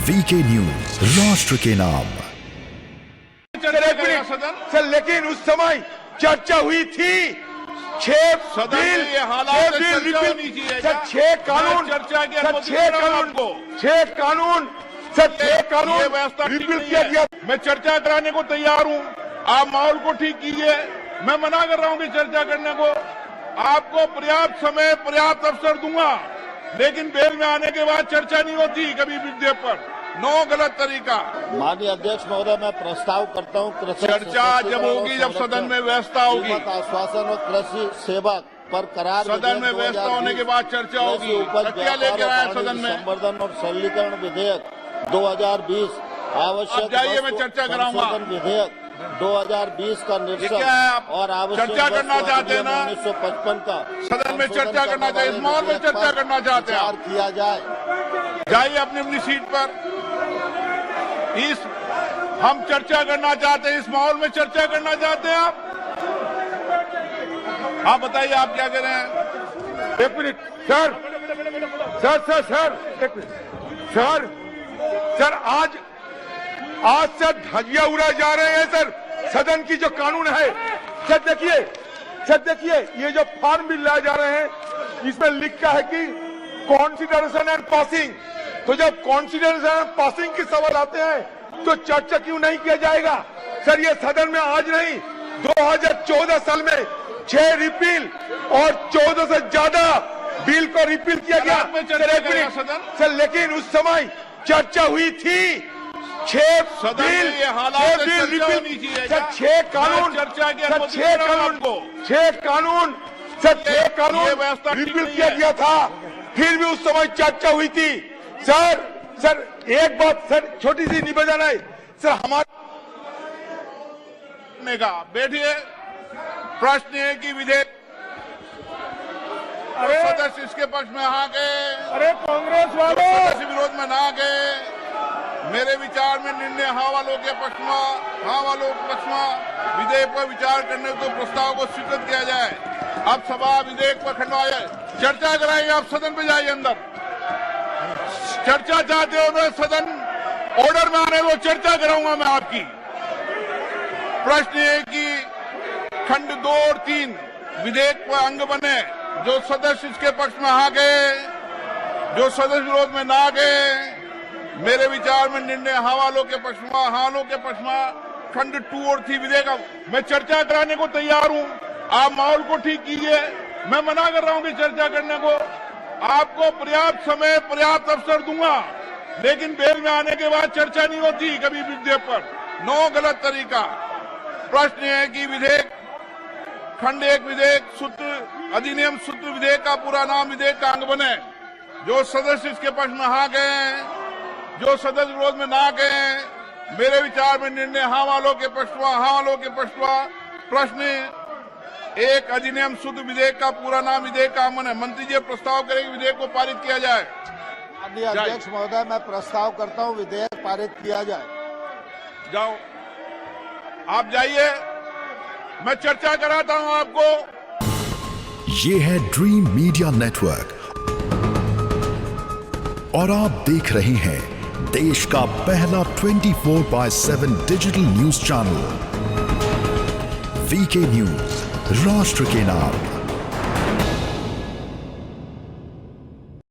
VK news, राष्ट्र के नाम। सर लेकिन उस समय चर्चा हुई थी, छह कानून रिपील किया गया। मैं चर्चा कराने को तैयार हूं, आप माहौल को ठीक कीजिए। मैं मना कर रहा हूं कि चर्चा करने को। आपको पर्याप्त समय पर्याप्त अवसर दूंगा, लेकिन बेल में आने के बाद चर्चा नहीं होती कभी विधेयक पर। नो गलत तरीका। माननीय अध्यक्ष महोदय, मैं प्रस्ताव करता हूँ चर्चा जब होगी जब सदन में व्यवस्था होगी। आश्वासन और कृषि सेवा पर करार सदन में व्यवस्था होने के बाद चर्चा होगी। क्या लेकर आया सदन में? संवर्धन और सरलीकरण विधेयक 2020 आवश्यक जाइए, मैं चर्चा कराऊंगा। विधेयक 2020 का निरसन और आवश्यक चर्चा करना चाहते हैं ना? 1955 का सदन में चर्चा करना चाहिए, इस माहौल में चर्चा करना चाहते हैं। किया जाए। जाइए अपनी अपनी सीट पर। हम चर्चा करना चाहते हैं, इस माहौल में चर्चा करना चाहते हैं आप बताइए, आप क्या कह रहे हैं? एक मिनट सर, एक मिनट सर, आज से धजिया उड़ाए जा रहे हैं सर। सदन की जो कानून है, सर देखिए ये जो फॉर्म बिल लाए जा रहे हैं, इसमें लिखा है कि कॉन्सिडरेशन एंड पासिंग। तो जब कॉन्सिडरेशन एंड पासिंग के सवाल आते हैं तो चर्चा क्यों नहीं किया जाएगा? सर ये सदन में आज नहीं, 2014 साल में 6 रिपील और 14 से ज्यादा बिल को रिपील किया गया। सर लेकिन उस समय चर्चा हुई थी, छह कानून रिपील किया गया था, फिर भी उस समय चर्चा हुई थी। सर एक बात सर, छोटी सी निवेदन है सर हमारे। बैठिए। प्रश्न है कि विधेयक सदस्य इसके पक्ष में आ गए, अरे कांग्रेस वालों सदस्य विरोध में ना गए। मेरे विचार में निर्णय हाँ वालों के पक्ष में विधेयक पर विचार करने को प्रस्ताव को स्वीकृत किया जाए। अब सभा विधेयक पर खंडवा चर्चा कराएंगे। आप सदन पे जाइए, अंदर चर्चा चाहते हो तो सदन ऑर्डर में आने को चर्चा कराऊंगा मैं आपकी। प्रश्न है कि खंड 2 और 3 विधेयक पर अंग बने, जो सदस्य इसके पक्ष में आ गए, जो सदस्य विरोध में ना गए। मेरे विचार में निर्णय हाँ वालों के पक्ष में खंड 2 और 3 विधेयक। मैं चर्चा कराने को तैयार हूं, आप माहौल को ठीक कीजिए। मैं मना कर रहा हूं कि चर्चा करने को। आपको पर्याप्त समय पर्याप्त अवसर दूंगा, लेकिन बेल में आने के बाद चर्चा नहीं होती कभी विधेयक पर। नो गलत तरीका। प्रश्न है कि विधेयक खंड 1 विधेयक सूत्र अधिनियम सूत्र विधेयक का पूरा नाम विधेयक का अंग बने, जो सदस्य इसके पक्ष में आ गए, जो सदस्य विरोध में ना गए। मेरे विचार में निर्णय हाँ वालों के पक्ष में। प्रश्न 1 अधिनियम शुद्ध विधेयक का पूरा नाम विधेयक का अंग बने। मंत्री जी प्रस्ताव करेंगे विधेयक को पारित किया जाए। माननीय अध्यक्ष महोदय, मैं प्रस्ताव करता हूं विधेयक पारित किया जाए। जाओ, आप जाइए, मैं चर्चा कराता हूं आपको। ये है ड्रीम मीडिया नेटवर्क और आप देख रहे हैं देश का पहला 24/7 digital news channel VK news, राष्ट्र के नाम।